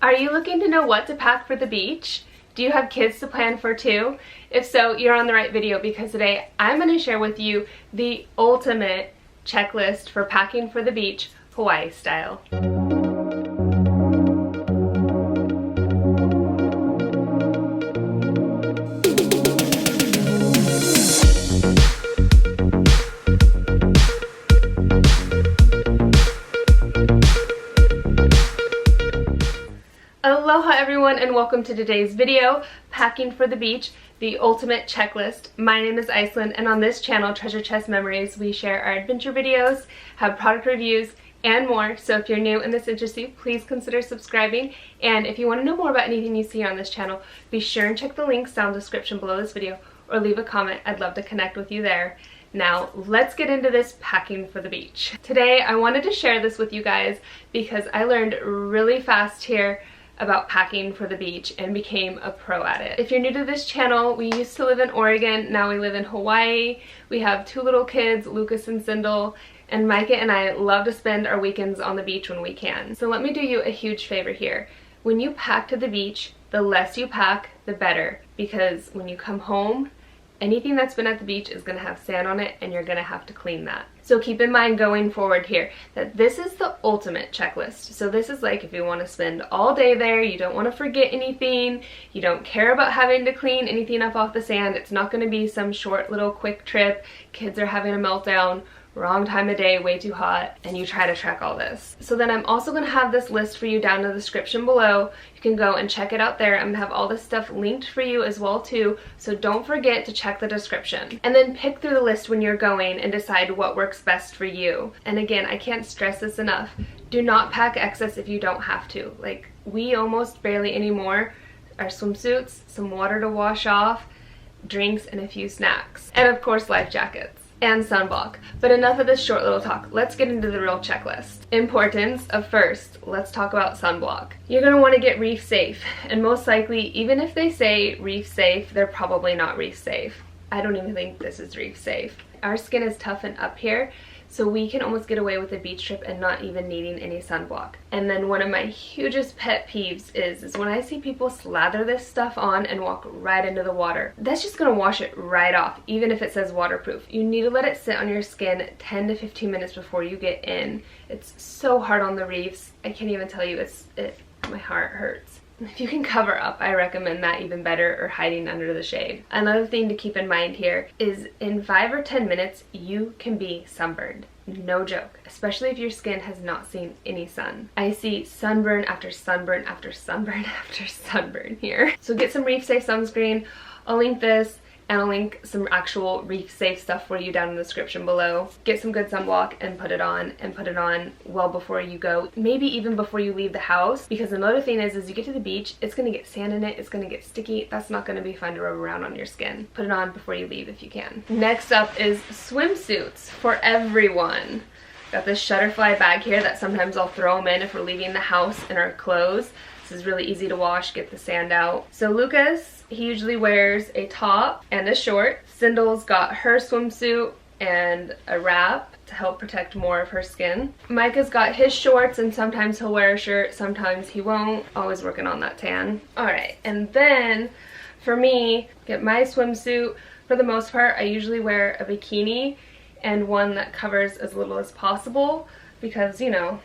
Are you looking to know what to pack for the beach? Do you have kids to plan for too? If so, you're on the right video because today I'm going to share with you the ultimate checklist for packing for the beach, Hawaii style. Aloha everyone and welcome to today's video, Packing for the Beach, the ultimate checklist. My name is Iceland and on this channel, Treasurecmemories, we share our adventure videos, have product reviews, and more. So if you're new and this interests you, please consider subscribing. And if you want to know more about anything you see on this channel, be sure and check the links down in the description below this video or leave a comment. I'd love to connect with you there. Now, let's get into this packing for the beach. Today, I wanted to share this with you guys because I learned really fast here about packing for the beach and became a pro at it. If you're new to this channel, we used to live in Oregon, now we live in Hawaii. We have two little kids, Lucas and Sindel, and Micah and I love to spend our weekends on the beach when we can. So let me do you a huge favor here. When you pack to the beach, the less you pack, the better, because when you come home, anything that's been at the beach is going to have sand on it and you're going to have to clean that. So keep in mind going forward here that this is the ultimate checklist. So this is like if you want to spend all day there, you don't want to forget anything, you don't care about having to clean anything up off the sand, it's not going to be some short little quick trip, kids are having a meltdown, wrong time of day, way too hot, and you try to track all this. So then I'm also going to have this list for you down in the description below. You can go and check it out there. I'm going to have all this stuff linked for you as well too, so don't forget to check the description. And then pick through the list when you're going and decide what works best for you. And again, I can't stress this enough. Do not pack excess if you don't have to. Like, we almost barely anymore. Our swimsuits, some water to wash off, drinks, and a few snacks. And of course, life jackets. And sunblock. But enough of this short little talk. Let's get into the real checklist. Importance of first, let's talk about sunblock. You're going to want to get reef safe, and most likely, even if they say reef safe, they're probably not reef safe. I don't even think this is reef safe. Our skin is toughened up here, so we can almost get away with a beach trip and not even needing any sunblock. And then one of my hugest pet peeves is when I see people slather this stuff on and walk right into the water. That's just gonna wash it right off, even if it says waterproof. You need to let it sit on your skin 10 to 15 minutes before you get in. It's so hard on the reefs. I can't even tell you, my heart hurts. If you can cover up, I recommend that even better, or hiding under the shade. Another thing to keep in mind here is in 5 or 10 minutes, you can be sunburned. No joke, especially if your skin has not seen any sun. I see sunburn after sunburn after sunburn after sunburn here. So get some reef safe sunscreen. I'll link this, and I'll link some actual reef safe stuff for you down in the description below. Get some good sunblock and put it on well before you go, maybe even before you leave the house, because another thing is you get to the beach, it's gonna get sand in it, it's gonna get sticky. That's not gonna be fun to rub around on your skin. Put it on before you leave if you can. Next up is swimsuits for everyone. Got this Shutterfly bag here that sometimes I'll throw them in if we're leaving the house in our clothes. This is really easy to wash, get the sand out. So Lucas, he usually wears a top and a short. Cindel's got her swimsuit and a wrap to help protect more of her skin. Micah's got his shorts, and sometimes he'll wear a shirt, sometimes he won't. Always working on that tan. Alright, and then for me, get my swimsuit. For the most part, I usually wear a bikini and one that covers as little as possible because, you know,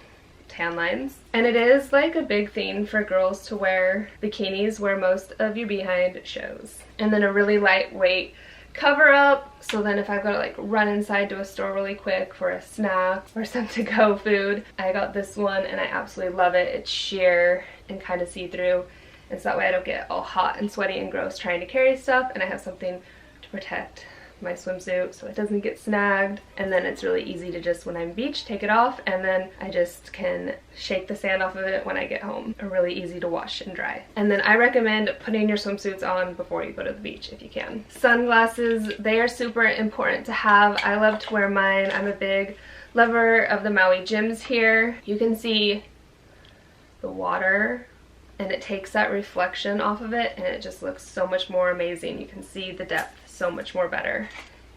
tan lines. And it is like a big thing for girls to wear bikinis where most of your behind shows. And then a really lightweight cover up, so then if I've got to like run inside to a store really quick for a snack or some to-go food, I got this one and I absolutely love it. It's sheer and kind of see-through, and so that way I don't get all hot and sweaty and gross trying to carry stuff, and I have something to protect my swimsuit so it doesn't get snagged. And then it's really easy to just, when I'm beach, take it off, and then I just can shake the sand off of it when I get home. Really easy to wash and dry. And then I recommend putting your swimsuits on before you go to the beach if you can. Sunglasses, they are super important to have. I love to wear mine. I'm a big lover of the Maui gyms here. You can see the water and it takes that reflection off of it and it just looks so much more amazing. You can see the depth so much more better,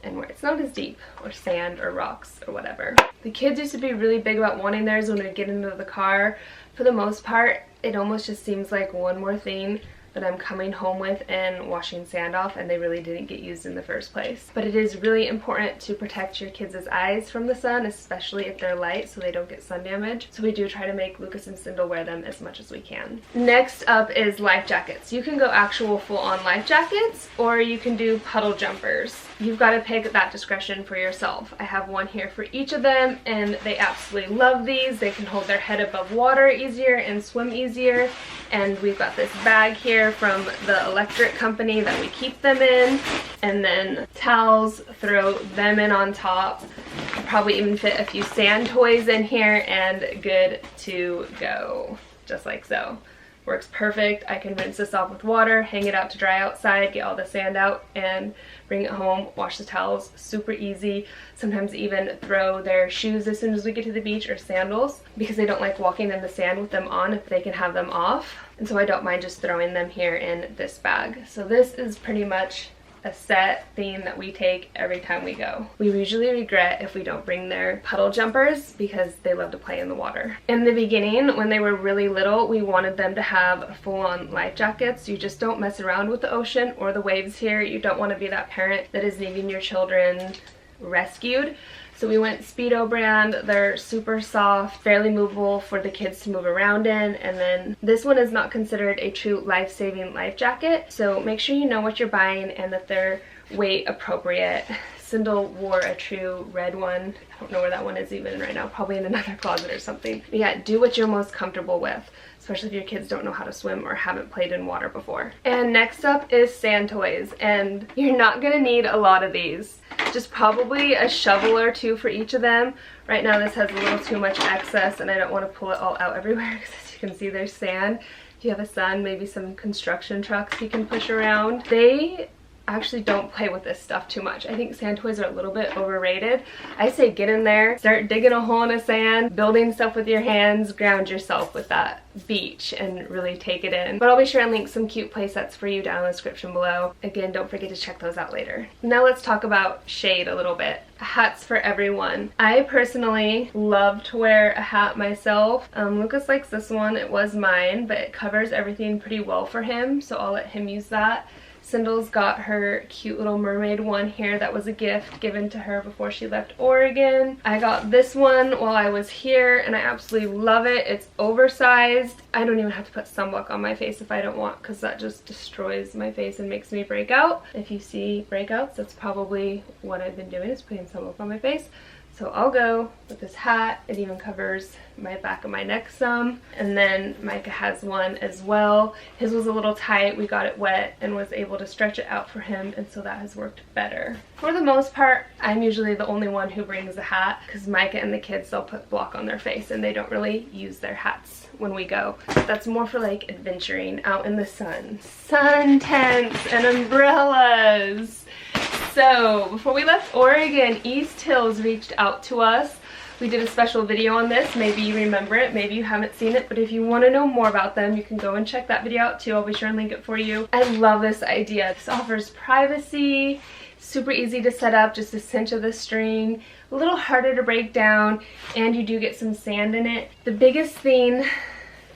and where it's not as deep, or sand or rocks or whatever. The kids used to be really big about wanting theirs when we get into the car. For the most part, it almost just seems like one more thing that I'm coming home with and washing sand off, and they really didn't get used in the first place. But it is really important to protect your kids' eyes from the sun, especially if they're light, so they don't get sun damage. So we do try to make Lucas and Sindel wear them as much as we can. Next up is life jackets. You can go actual full-on life jackets, or you can do puddle jumpers. You've got to pick that discretion for yourself. I have one here for each of them, and they absolutely love these. They can hold their head above water easier and swim easier. And we've got this bag here from the electric company that we keep them in, and then towels, throw them in on top. Probably even fit a few sand toys in here, and good to go, just like so. Works perfect. I can rinse this off with water, hang it out to dry outside, get all the sand out, and bring it home, wash the towels. Super easy. Sometimes even throw their shoes as soon as we get to the beach, or sandals, because they don't like walking in the sand with them on if they can have them off. And so I don't mind just throwing them here in this bag. So this is pretty much a set theme that we take every time we go. We usually regret if we don't bring their puddle jumpers because they love to play in the water. In the beginning, when they were really little, we wanted them to have full-on life jackets. You just don't mess around with the ocean or the waves here. You don't want to be that parent that is needing your children rescued. So we went Speedo brand. They're super soft, fairly movable for the kids to move around in. And then this one is not considered a true life-saving life jacket. So make sure you know what you're buying and that they're weight appropriate. Sindel wore a true red one. I don't know where that one is even right now, probably in another closet or something. But yeah, do what you're most comfortable with, especially if your kids don't know how to swim or haven't played in water before. And next up is sand toys, and you're not gonna need a lot of these. Just probably a shovel or two for each of them. Right now this has a little too much excess, and I don't want to pull it all out everywhere because as you can see there's sand. If you have a son, maybe some construction trucks you can push around. They actually don't play with this stuff too much. I think sand toys are a little bit overrated. I say get in there, start digging a hole in the sand, building stuff with your hands, ground yourself with that beach and really take it in. But I'll be sure and link some cute play sets for you down in the description below. Again, don't forget to check those out later. Now let's talk about shade a little bit. Hats for everyone. I personally love to wear a hat myself. Lucas likes this one. It was mine, but it covers everything pretty well for him, so I'll let him use that. Sindel's got her cute little mermaid one here that was a gift given to her before she left Oregon. I got this one while I was here and I absolutely love it. It's oversized. I don't even have to put sunblock on my face if I don't want, because that just destroys my face and makes me break out. If you see breakouts, that's probably what I've been doing, is putting sunblock on my face. So I'll go with this hat. It even covers my back of my neck some. And then Micah has one as well. His was a little tight. We got it wet and was able to stretch it out for him, and so that has worked better. For the most part, I'm usually the only one who brings a hat, because Micah and the kids, they'll put block on their face and they don't really use their hats when we go. That's more for like adventuring out in the sun. Sun tents and umbrellas. So before we left Oregon, East Hills reached out to us. We did a special video on this. Maybe you remember it, maybe you haven't seen it, but if you want to know more about them, you can go and check that video out too. I'll be sure and link it for you. I love this idea. This offers privacy, super easy to set up, just a cinch of the string, a little harder to break down, and you do get some sand in it. The biggest thing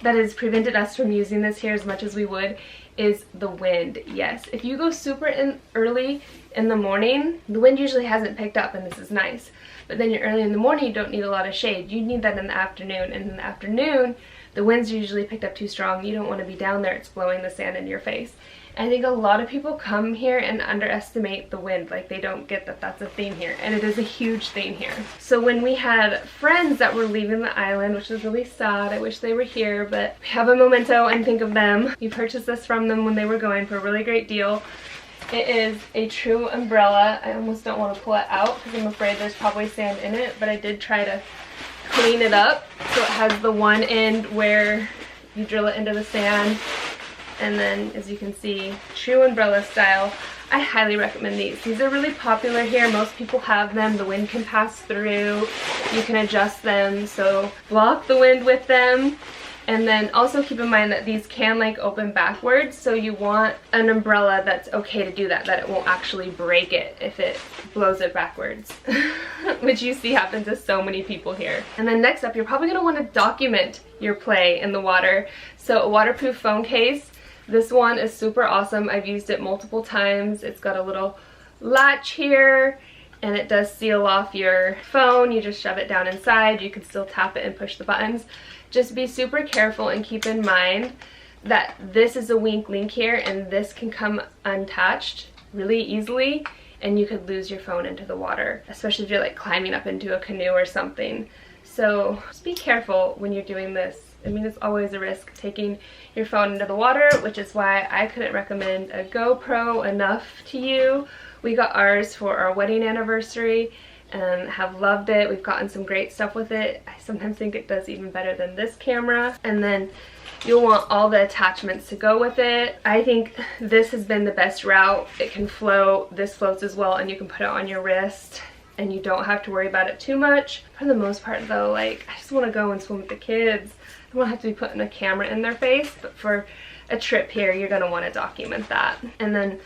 that has prevented us from using this here as much as we would is the wind. Yes, if you go super early in the morning, the wind usually hasn't picked up, and this is nice. But then you're early in the morning, you don't need a lot of shade. You need that in the afternoon, and in the afternoon, the wind's usually picked up too strong. You don't want to be down there, it's blowing the sand in your face. I think a lot of people come here and underestimate the wind, like they don't get that that's a theme here, and it is a huge theme here. So when we had friends that were leaving the island, which was really sad, I wish they were here, but we have a memento and think of them. We purchased this from them when they were going for a really great deal. It is a true umbrella. I almost don't want to pull it out because I'm afraid there's probably sand in it, but I did try to clean it up. So it has the one end where you drill it into the sand, and then as you can see, true umbrella style. I highly recommend these. These are really popular here. Most people have them. The wind can pass through. You can adjust them, so block the wind with them. And then also keep in mind that these can like open backwards, so you want an umbrella that's okay to do that it won't actually break it if it blows it backwards, which you see happens to so many people here. And then next up, you're probably gonna want to document your play in the water. So a waterproof phone case. This one is super awesome. I've used it multiple times. It's got a little latch here, and it does seal off your phone. You just shove it down inside. You can still tap it and push the buttons. Just be super careful and keep in mind that this is a weak link here, and this can come unattached really easily, and you could lose your phone into the water, especially if you're like climbing up into a canoe or something. So just be careful when you're doing this. I mean, it's always a risk taking your phone into the water, which is why I couldn't recommend a GoPro enough to you. We got ours for our wedding anniversary and have loved it. We've gotten some great stuff with it. I sometimes think it does even better than this camera. And then you'll want all the attachments to go with it. I think this has been the best route. It can float, this floats as well, and you can put it on your wrist and you don't have to worry about it too much. For the most part though, like, I just want to go and swim with the kids. I don't have to be putting a camera in their face, but for a trip here, you're gonna want to document that. And then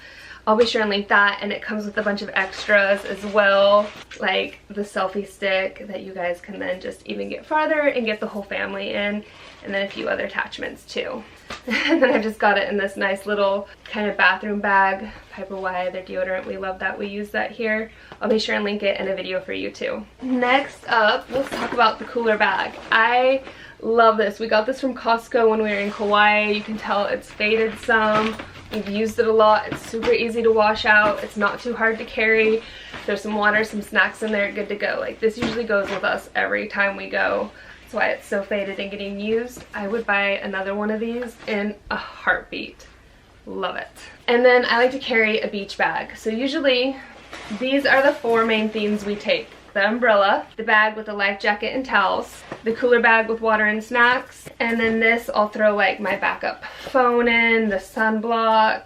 I'll be sure and link that, and it comes with a bunch of extras as well, like the selfie stick that you guys can then just even get farther and get the whole family in, and then a few other attachments too. And then I just got it in this nice little kind of bathroom bag, Piper Y, their deodorant. We love that. We use that here. I'll be sure and link it in a video for you too. Next up, let's talk about the cooler bag. I love this. We got this from Costco when we were in Kauai. You can tell it's faded some. We've used it a lot. It's super easy to wash out. It's not too hard to carry. There's some water, some snacks in there, good to go. Like, this usually goes with us every time we go. That's why it's so faded and getting used. I would buy another one of these in a heartbeat. Love it. And then I like to carry a beach bag. So usually these are the 4 main things we take. The umbrella, the bag with the life jacket and towels, the cooler bag with water and snacks, and then this I'll throw like my backup phone in, the sunblock,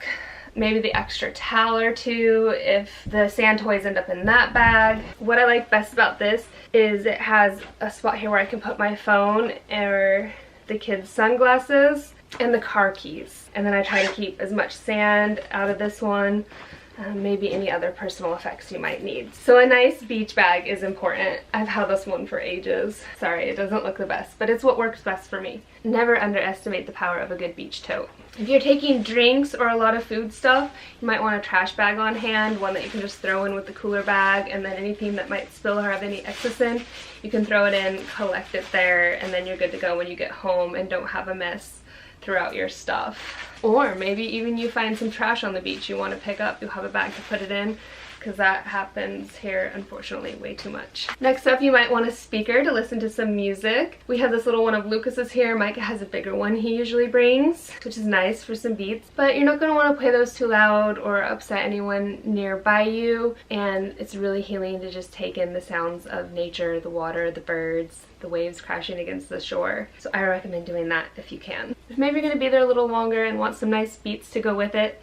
maybe the extra towel or two if the sand toys end up in that bag. What I like best about this is it has a spot here where I can put my phone or the kids' sunglasses and the car keys. And then I try to keep as much sand out of this one. Maybe any other personal effects you might need. So a nice beach bag is important. I've had this one for ages. Sorry, it doesn't look the best, but it's what works best for me. Never underestimate the power of a good beach tote. If you're taking drinks or a lot of food stuff, you might want a trash bag on hand, one that you can just throw in with the cooler bag, and then anything that might spill or have any excess in, you can throw it in, collect it there, and then you're good to go when you get home and don't have a mess throughout your stuff. Or maybe even you find some trash on the beach you want to pick up, you'll have a bag to put it in, because that happens here, unfortunately, way too much. Next up, you might want a speaker to listen to some music. We have this little one of Lucas's here. Micah has a bigger one he usually brings, which is nice for some beats, but you're not going to want to play those too loud or upset anyone nearby you, and it's really healing to just take in the sounds of nature, the water, the birds, the waves crashing against the shore. So I recommend doing that if you can. If maybe you're going to be there a little longer and want some nice beats to go with it,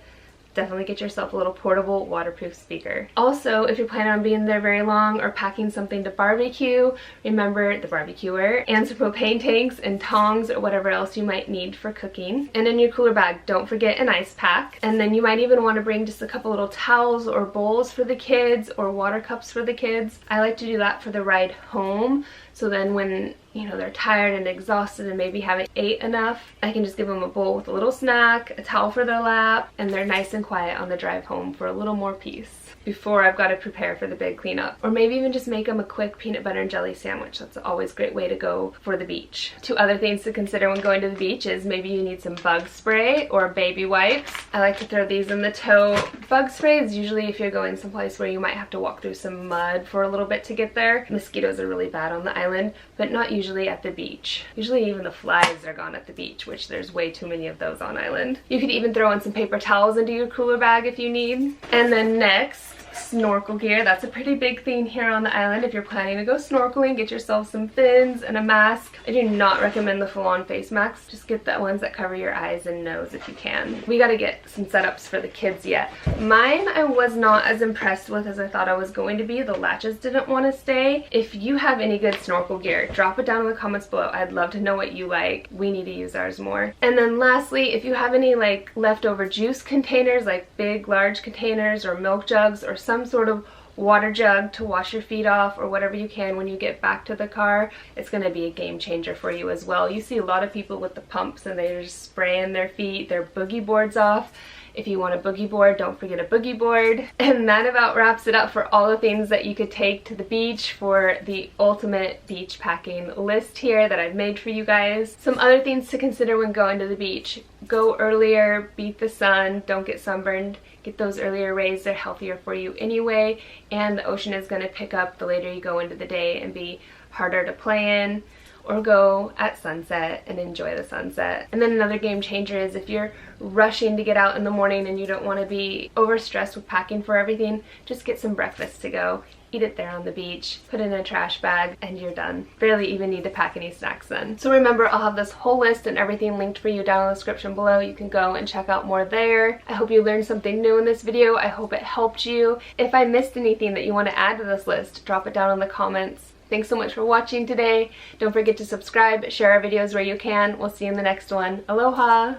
definitely get yourself a little portable waterproof speaker. Also, if you're planning on being there very long or packing something to barbecue, remember the barbecuer and some propane tanks and tongs or whatever else you might need for cooking. And in your cooler bag, don't forget an ice pack. And then you might even want to bring just a couple little towels or bowls for the kids or water cups for the kids. I like to do that for the ride home. So then when, you know, they're tired and exhausted and maybe haven't ate enough, I can just give them a bowl with a little snack, a towel for their lap, and they're nice and quiet on the drive home for a little more peace before I've got to prepare for the big cleanup. Or maybe even just make them a quick peanut butter and jelly sandwich. That's always a great way to go for the beach. 2 other things to consider when going to the beach is maybe you need some bug spray or baby wipes. I like to throw these in the tote. Bug spray is usually if you're going someplace where you might have to walk through some mud for a little bit to get there. Mosquitoes are really bad on the island, but not usually at the beach. Usually even the flies are gone at the beach, which there's way too many of those on island. You could even throw in some paper towels into your cooler bag if you need. And then next, snorkel gear. That's a pretty big thing here on the island. If you're planning to go snorkeling, get yourself some fins and a mask. I do not recommend the full-on face masks. Just get the ones that cover your eyes and nose if you can. We got to get some setups for the kids yet. Mine I was not as impressed with as I thought I was going to be. The latches didn't want to stay. If you have any good snorkel gear, drop it down in the comments below. I'd love to know what you like. We need to use ours more. And then lastly, if you have any like leftover juice containers, like big large containers or milk jugs or some sort of water jug to wash your feet off or whatever you can when you get back to the car, it's going to be a game changer for you as well. You see a lot of people with the pumps and they're just spraying their feet, their boogie boards off. If you want a boogie board, don't forget a boogie board. And that about wraps it up for all the things that you could take to the beach for the ultimate beach packing list here that I've made for you guys. Some other things to consider when going to the beach. Go earlier, beat the sun, don't get sunburned. Get those earlier rays, they're healthier for you anyway, and the ocean is going to pick up the later you go into the day and be harder to play in. Or go at sunset and enjoy the sunset. And then another game changer is if you're rushing to get out in the morning and you don't want to be overstressed with packing for everything, just get some breakfast to go. Eat it there on the beach, put it in a trash bag, and you're done. Barely even need to pack any snacks then. So remember, I'll have this whole list and everything linked for you down in the description below. You can go and check out more there. I hope you learned something new in this video. I hope it helped you. If I missed anything that you want to add to this list, drop it down in the comments. Thanks so much for watching today. Don't forget to subscribe, share our videos where you can. We'll see you in the next one. Aloha!